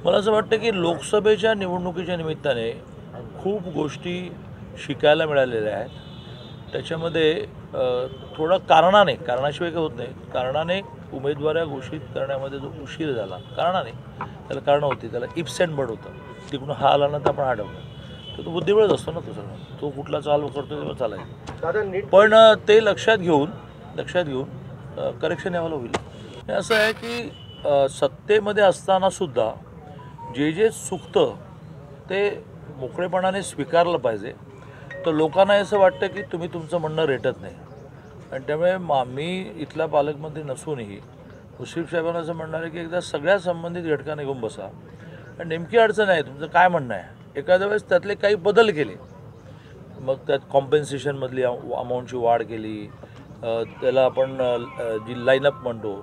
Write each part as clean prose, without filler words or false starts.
मला असं वाटतं की लोकसभेच्या निवडणुकीच्या निमित्ताने खूप गोष्टी शिकायला मिळालेल्या आहेत. त्याच्यामध्ये थोडं कारणाशिवाय काही होत नाही. कारणाने उमेदवाऱ्या घोषित करण्यामध्ये जो उशीर झाला, कारणाने त्याला कारणं होती. त्याला इफ्स अँड बट होतं. तिकडून हा आला ना तर आपण हा ठेवला. तर तो बुद्धिबळच असतो ना तो सगळं. तो कुठला चाल करतो तेव्हा चालायचं. पण ते लक्षात घेऊन करेक्शन यावं होईल. हे असं आहे की सत्तेमध्ये असतानासुद्धा जे चुकतं ते मोकळेपणाने स्वीकारलं पाहिजे. तर लोकांना असं वाटतं की तुम्ही तुमचं म्हणणं रेटत नाही. आणि त्यामुळे मी इथला पालकमंत्री नसूनही मुश्रीफ साहेबांना असं म्हणणार आहे की एकदा सगळ्या संबंधित घटकांना घेऊन बसा आणि नेमकी अडचण आहे, तुमचं काय म्हणणं आहे. एखाद्या वेळेस त्यातले काही बदल केले, मग त्यात कॉम्पेन्सेशनमधली अमाऊंटची वाढ केली, त्याला आपण जी लाईनअप म्हणतो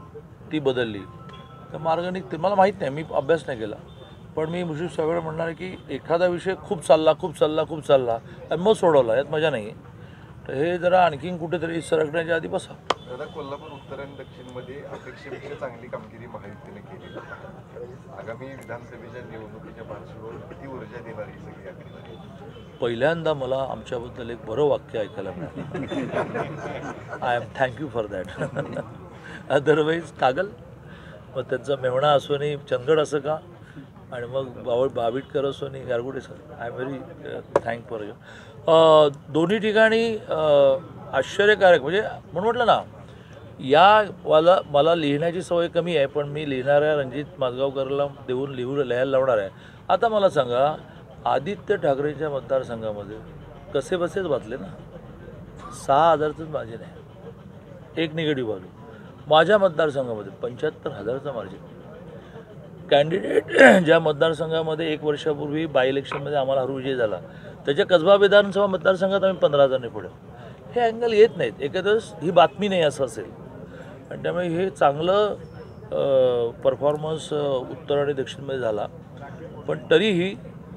ती बदलली, तर मार्ग निघते. मला माहीत नाही, मी अभ्यास नाही केला. पण मी मुश्रीफ साहेबांना म्हणणार आहे की एखादा विषय खूप चालला आणि मग सोडवला, यात मजा नाही. तर हे जरा आणखीन कुठेतरी सरकण्याच्या आधी बसा. दादा, कोल्हापूर उत्तर आणि दक्षिणमध्ये अपेक्षेपेक्षा चांगली कामगिरी महायुतीने केली. आगामी विधानसभेच्या निवडणुकीच्या पार्श्वभूमीवर किती ऊर्जा देणारी ही सगळी आकडेवारी? पहिल्यांदा मला आमच्याबद्दल एक बरं वाक्य ऐकायला मिळालं. I am thank you for that. Otherwise Kagal, मग त्यांचा मेवणा असो नाही चंदगड असं का, आणि मग बाविटकर असो नाही Gargude sir. I am very thank for you. दोन्ही ठिकाणी आश्चर्यकारक, म्हणजे म्हणून म्हटलं ना, मला लिहिण्याची सवय कमी आहे, पण मी लिहिणाऱ्या रणजित माजगावकरला लिहायला लावणार आहे. आता मला सांगा, आदित्य ठाकरेंच्या मतदारसंघामध्ये कसे बसेच वाचले ना, 6,000च मार्जिन आहे, एक निगेटिव्ह व्हॅल्यू. माझ्या मतदारसंघामध्ये 75,000चं मार्जिन. कॅन्डिडेट ज्या मतदारसंघामध्ये 1 वर्षापूर्वी बाय इलेक्शनमध्ये आम्हाला विजय झाला, त्याच्या कसबा विधानसभा मतदारसंघात आम्ही 15,000ने पुढे. हे अँगल येत नाहीत. एखाद्या ही बातमी नाही असं असेल. आणि त्यामुळे हे चांगलं परफॉर्मन्स उत्तर आणि दक्षिणमध्ये झाला. पण तरीही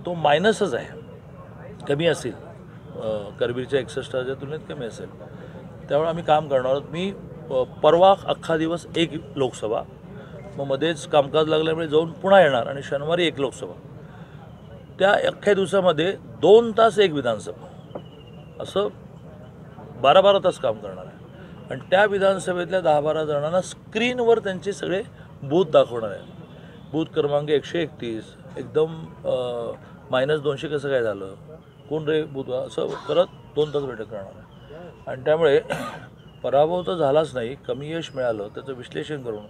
तो मायनसच आहे, कमी असेल, करवीरच्या 61,000च्या तुलनेत कमी असेल. त्यामुळे आम्ही काम करणार आहोत. मी परवा अख्खा दिवस एक लोकसभा, मग मध्येच कामकाज लागल्यामुळे जाऊन पुन्हा येणार, आणि शनिवारी एक लोकसभा. त्या अख्ख्या दिवसामध्ये 2 तास एक विधानसभा, असं 12-12 तास काम करणार आहे. आणि त्या विधानसभेतल्या 10-12 जणांना स्क्रीनवर त्यांचे सगळे बूथ दाखवणार आहे. बूथ क्रमांक 131, एकदम -200 कसं काय झालं, कोण रे बूथ, असं करत 2 तास बैठक करणार आहे. आणि त्यामुळे पराभव तर झालाच नाही, कमी यश मिळालं, त्याचं विश्लेषण करून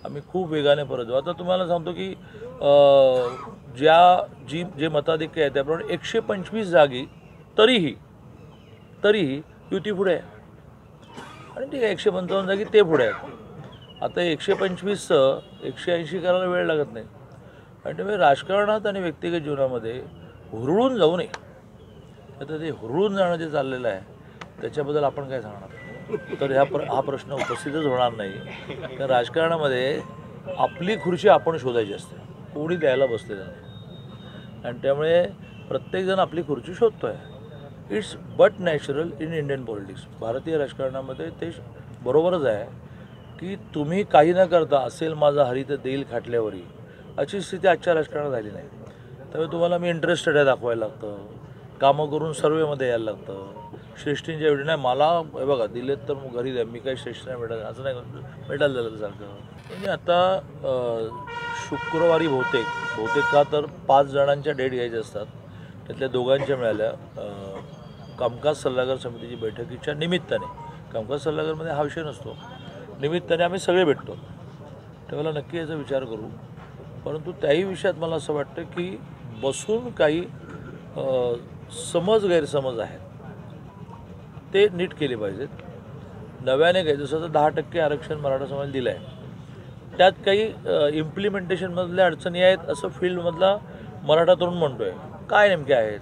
आम्ही खूप वेगाने परत जाऊ. आता तुम्हाला सांगतो की जे मताधिक्य आहे त्याप्रमाणे 125 जागी तरीही युती पुढे आहे. आणि ठीक आहे, 155 जागी ते पुढे आहेत. आता 125चं 180 करायला वेळ लागत नाही. आणि त्यामुळे राजकारणात आणि व्यक्तिगत जीवनामध्ये हुरळून जाऊ नये. आता ते हुरळून जाणं जे चाललेलं आहे त्याच्याबद्दल आपण काय सांगणार. तर हा प्रश्न उपस्थितच होणार नाही. तर राजकारणामध्ये आपली खुर्ची आपण शोधायची असते, कोणी द्यायला बसलेलं नाही. आणि त्यामुळे प्रत्येकजण आपली खुर्ची शोधतो आहे. It's but natural in Indian politics. भारतीय राजकारणामध्ये ते बरोबरच आहे की तुम्ही काही न करता असेल माझा हरी तर देईल खाटल्यावरी, अशी स्थिती आजच्या राजकारणात झाली नाही. त्यामुळे तुम्हाला मी इंटरेस्टेड आहे दाखवायला लागतं, कामं करून सर्वेमध्ये यायला लागतं. श्रेष्ठींच्या एवढी नाही, मला हे बघा दिलेत तर मग घरी द्या, मी काही श्रेष्ठ नाही भेटत असं नाही, भेटायला झालं सारखं. म्हणजे आता शुक्रवारी बहुतेक का तर 5 जणांच्या डेट घ्यायच्या असतात, त्यातल्या 2घांच्या मिळाल्या. कामकाज सल्लागार समितीची बैठकीच्या निमित्ताने, कामकाज सल्लागारमध्ये हा विषय नसतो, निमित्ताने आम्ही सगळे भेटतो. त्यावेळेला नक्की याचा विचार करू. परंतु त्याही विषयात मला असं वाटतं की बसून काही गैरसमज आहेत ते नीट केले पाहिजेत. नव्याने काही, जसं तर 10% आरक्षण मराठा समाजाला दिलं आहे, त्यात काही इम्प्लिमेंटेशनमधल्या अडचणी आहेत असं फील्डमधला मराठा तरुण म्हणतो आहे. काय नेमके आहेत,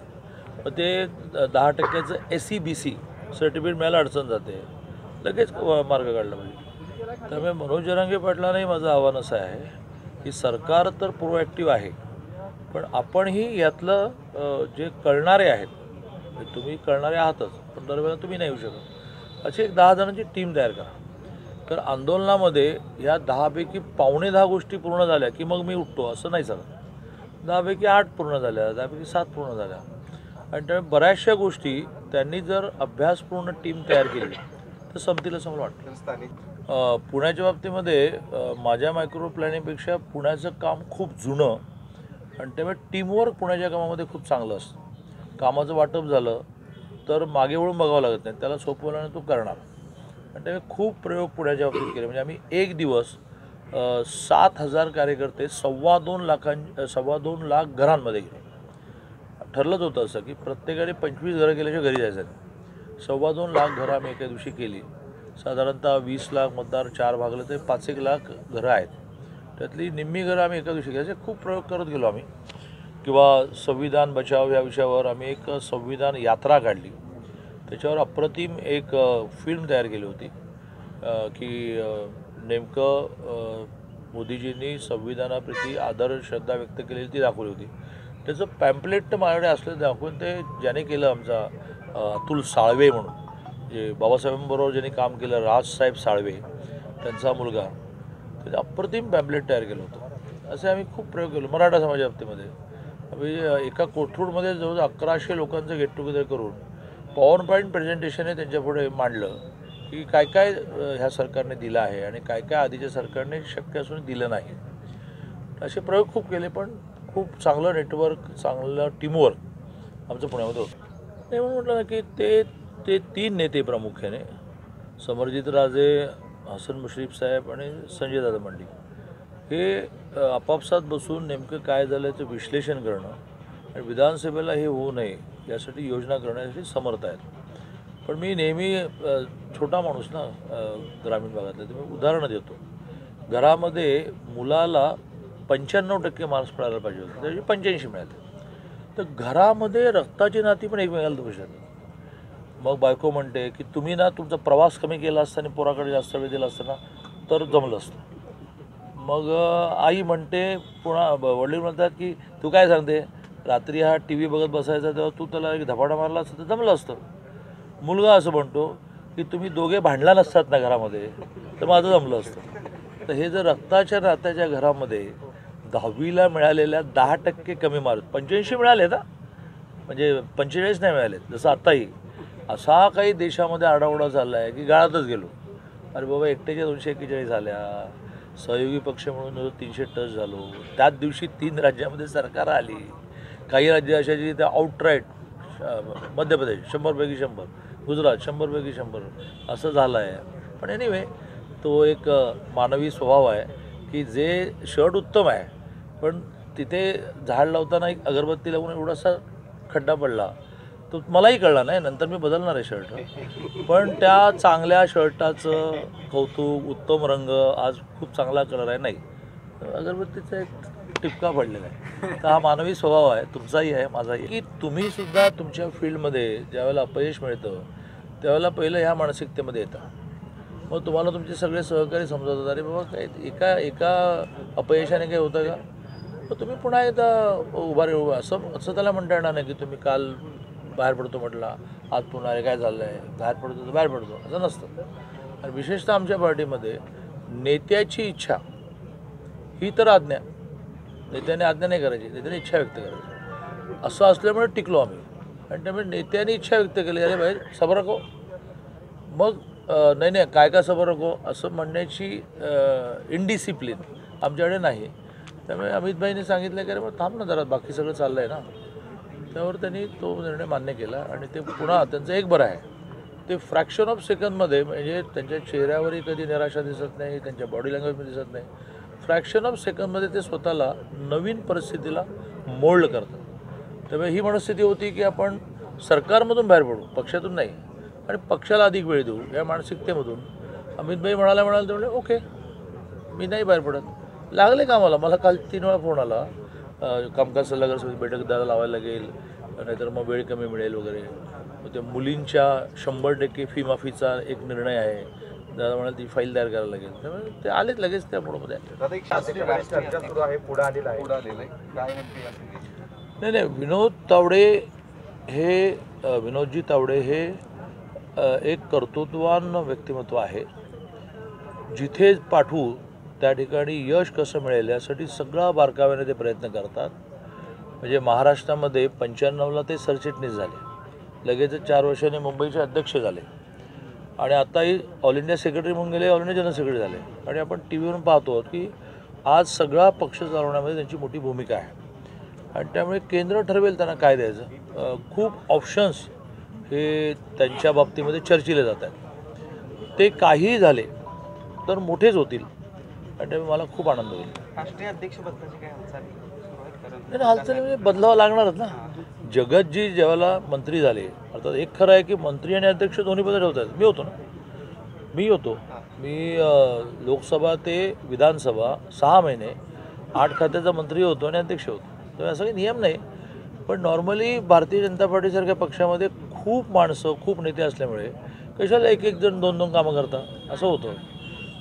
मग ते 10%चं SEBC सर्टिफिकेट मिळायला अडचण जाते, लगेच मार्ग काढला पाहिजे. त्यामुळे मनोज जरांगे पाटलांनाही माझं आव्हान असं आहे की सरकार तर प्रोॲक्टिव्ह आहे, पण आपणही यातलं जे कळणारे आहेत, तुम्ही कळणारे आहातच, पण दरम्यान तुम्ही नाही येऊ शकत, अशी एक 10 जणांची टीम तयार करा. तर आंदोलनामध्ये या 10 पैकी 9:15 गोष्टी पूर्ण झाल्या की मग मी उठतो असं नाही सगळं. 10पैकी 8 पूर्ण झाल्या, 10पैकी 7 पूर्ण झाल्या. आणि त्यामुळे बऱ्याचशा गोष्टी त्यांनी जर अभ्यासपूर्ण टीम तयार केली तर संपतील असं मला वाटतं. तर स्थानिक पुण्याच्या बाबतीमध्ये माझ्या मायक्रो प्लॅनिंगपेक्षा पुण्याचं काम खूप जुनं आणि त्यामुळे टीमवर्क पुण्याच्या कामामध्ये खूप चांगलं असतं. कामाचं वाटप झालं तर मागे वळून बघावं लागत नाही, त्याला सोपवल्याने तो करणार. आणि त्यामुळे खूप प्रयोग पुण्याच्या बाबतीत केले. म्हणजे आम्ही एक दिवस 7,000 कार्यकर्ते 2.25 लाख घरांमध्ये गेलो. ठरलंच होतं असं की प्रत्येकाने 25 घरं केल्याशिवाय घरी जायचं नाही. 2.25 लाख घरं आम्ही एका दिवशी केली. साधारणतः 20 लाख मतदार 4 भागले तर 5-1 लाख घरं आहेत. त्यातली निम्मी घरं आम्ही एका दिवशी केली. खूप प्रयोग करत गेलो आम्ही. किंवा संविधान बचाव या विषयावर आम्ही एक संविधान यात्रा काढली. त्याच्यावर अप्रतिम एक फिल्म तयार केली होती की नेमकं मोदीजींनी संविधानाप्रती आदर श्रद्धा व्यक्त केलेली ती दाखवली होती. त्याचं पॅम्पलेट तर माझ्याकडे असलं दाखवून ते ज्याने केलं आमचा अतुल साळवे म्हणून, जे बाबासाहेबांबरोबर ज्यांनी काम केलं, राजसाहेब साळवे त्यांचा मुलगा, त्याचं अप्रतिम पॅम्पलेट तयार केलं होतं. असे आम्ही खूप प्रयोग केलो मराठा समाजा बाबतीमध्ये. आम्ही एका कोथरूडमध्ये जवळजवळ 1100 लोकांचं गेट टुगेदर करून पॉवर पॉईंट प्रेझेंटेशन हे त्यांच्यापुढे मांडलं की काय काय ह्या सरकारने दिलं आहे आणि काय काय आधीच्या सरकारने शक्य असून दिलं नाही. असे प्रयोग खूप केले, पण खूप चांगलं नेटवर्क, चांगलं टीमवर्क आमचं पुण्यामध्ये होतं. नाही म्हणून म्हटलं ना की ते 3 नेते प्रामुख्याने समरजित राजे, हसन मुश्रीफ साहेब आणि संजय दादा मंडी हे आपापसात बसून नेमकं काय झालं याचं विश्लेषण करणं आणि विधानसभेला हे होऊ नये यासाठी योजना करण्यासाठी समर्थ आहेत. पण मी नेहमी छोटा माणूस ना ग्रामीण भागातला, तर मी उदाहरणं देतो. घरामध्ये मुलाला 95% मार्क्स मिळायला पाहिजे होते, त्याची 85 मिळाले. तर घरामध्ये रक्ताची नाती पण एकमेकाला दोष देतात. मग बायको म्हणते की तुम्ही ना तुमचा प्रवास कमी केला असता आणि पोराकडे जास्त वेळ दिला असता ना तर जमलं असतं. मग आई म्हणते, पुन्हा वडील म्हणतात की तू काय सांगते, रात्री हा टी व्ही बघत बसायचा तेव्हा तू त्याला एक धपाटा मारला असतं तर जमलं असतं. मुलगा असं म्हणतो की तुम्ही दोघे भांडला नसतात ना घरामध्ये तर माझं जमलं असतं. तर हे जर रक्ताच्या नात्याच्या घरामध्ये 10वीला मिळालेल्या 10% कमी मार्क 85 मिळाले ना, म्हणजे 45 नाही मिळाले जसं आत्ताही, असा काही देशामध्ये आडाओडा चालला आहे की गाळातच गेलो. अरे बाबा, एकट्याच्या 241 झाल्या, सहयोगी पक्ष म्हणून 300 टच झालो. त्याच दिवशी 3 राज्यामध्ये सरकार आली. काही राज्य अशाची त्या आउटराईट, मध्य प्रदेश 100पैकी 100, गुजरात 100पैकी 100 असं झालं आहे. पण एनिवे तो एक मानवी स्वभाव आहे की जे शर्ट उत्तम आहे पण तिथे झाड लावताना एक अगरबत्ती लावून एवढासा खड्डा पडला, तो मलाही कळला नाही, नंतर मी बदलणार आहे शर्ट. पण त्या चांगल्या शर्टाचं कौतुक, उत्तम रंग, आज खूप चांगला कलर आहे, नाही अगरबत्तीचा एक टिपका पडलेला आहे. तर हा मानवी स्वभाव आहे, तुमचाही आहे, माझाही, की तुम्हीसुद्धा तुमच्या फील्डमध्ये ज्यावेळेला अपयश मिळतं त्यावेळेला पहिलं ह्या मानसिकतेमध्ये येतं. मग तुम्हाला तुमचे सगळे सहकारी समजवतात, अरे बाबा काय एका अपयशाने काय होतं का, मग तुम्ही पुन्हा एकदा उभा राहू. असं त्याला म्हणता येणार नाही की तुम्ही काल बाहेर पडतो म्हटला, आज पुन्हा अरे काय झालं आहे, बाहेर पडतो तर बाहेर पडतो, असं नसतं. आणि विशेषतः आमच्या पार्टीमध्ये नेत्याची इच्छा ही तर आज्ञा, नेत्याने आज्ञा नाही करायची, नेत्याने इच्छा व्यक्त करायची. असं असल्यामुळे टिकलो आम्ही. आणि त्यामुळे नेत्याने इच्छा व्यक्त केली, अरे भाई सबर रखो, मग नाही काय सबर रखो असं म्हणण्याची इनडिसिप्लिन आमच्याकडे नाही. त्यामुळे अमितभाईंनी सांगितलं की अरे मग थांब ना जरा, बाकी सगळं चाललं आहे ना. त्यावर त्यांनी तो निर्णय मान्य केला आणि ते पुन्हा त्यांचं एक बरं आहे, ते फ्रॅक्शन ऑफ सेकंदमध्ये, म्हणजे त्यांच्या चेहऱ्यावरही कधी निराशा दिसत नाही, त्यांच्या बॉडी लँग्वेजमध्ये दिसत नाही, फ्रॅक्शन ऑफ सेकंदमध्ये ते स्वतःला नवीन परिस्थितीला मोल्ड करतात. त्यामुळे ही मनस्थिती होती की आपण सरकारमधून बाहेर पडू, पक्षातून नाही, आणि पक्षाला अधिक वेळ देऊ, या मानसिकतेमधून अमितभाई म्हणाले ते म्हणजे ओके मी नाही बाहेर पडत. लागले कामाला. मला काल 3 वेळा फोन आला, कामकाज सल्लागार समिती बैठक दादा लावायला लागेल, नाहीतर मग वेळ कमी मिळेल वगैरे. मग ते मुलींच्या 100% फी माफीचा एक निर्णय आहे, दादा म्हणाले ती फाईल तयार करायला लागेल. त्यामुळे ते आलेच लगेच त्या पुढमध्ये. दादा एक शास्त्रीय चर्चा सुरू आहे, पुढे आलेला आहे, काय नेमकी नाही विनोद तावडे हे विनोदजी तावडे हे एक कर्तृत्ववान व्यक्तिमत्व आहे. जिथे पाठवू त्या ठिकाणी यश कसं मिळेल यासाठी सगळा बारकाव्याने ते प्रयत्न करतात. म्हणजे महाराष्ट्रामध्ये 95ला ते सरचिटणीस झाले, लगेच 4 वर्षांनी मुंबईचे अध्यक्ष झाले आणि आताही ऑल इंडिया सेक्रेटरी म्हणून गेले, ऑल इंडिया जनरल सेक्रेटरी झाले. आणि आपण टी व्हीवरून पाहतो की आज सगळा पक्ष चालवण्यामध्ये त्यांची मोठी भूमिका आहे आणि त्यामुळे केंद्र ठरवेल त्यांना काय द्यायचं. खूप ऑप्शन्स हे त्यांच्या बाबतीमध्ये चर्चिले जात आहेत. ते काहीही झाले तर मोठेच होतील आणि त्यामुळे मला खूप आनंद होईल. राष्ट्रीय अध्यक्ष पदाची काय हालचाली नाही, हालचाली म्हणजे बदलावं लागणारच ना. जगतजी ज्यावेळेला मंत्री झाले, अर्थात एक खरं आहे की मंत्री आणि अध्यक्ष दोन्ही पदं ठेवतात. मी होतो मी लोकसभा ते विधानसभा 6 महिने 8 खात्याचा मंत्री होतो आणि अध्यक्ष होतो. तर असा काही नियम नाही, पण नॉर्मली भारतीय जनता पार्टीसारख्या पक्षामध्ये खूप माणसं खूप नेते असल्यामुळे कशाला एक जण 2 कामं करतात असं होतं.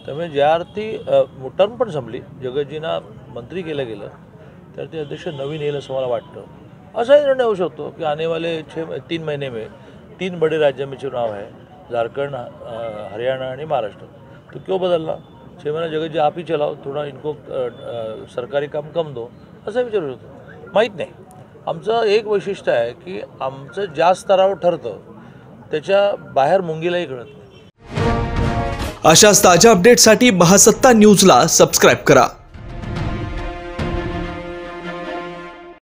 त्यामुळे ज्या अर्थी टर्म पण संपली, जगतजींना मंत्री केलं गेलं तर ते अध्यक्ष नवीन येईल असं मला वाटतं. असाही निर्णय होऊ शकतो की आने वाले 3 महीने में 3 बड़े राज्य में चुनाव है, झारखंड, हरियाणा आणि महाराष्ट्र. तो क्यों बदलना, 6 महीने जगतजी आप ही चलाओ, थोड़ा इनको सरकारी काम कम दो, असा विचार होतो. माहीत नाही. आमचं एक वैशिष्ट्य आहे की आमचं ज्या स्तरावर ठरतं त्याच्या बाहेर मुंगीलाही कळत नाही. अशाच ताज्या अपडेटसाठी महासत्ता न्यूजला सबस्क्राईब करा.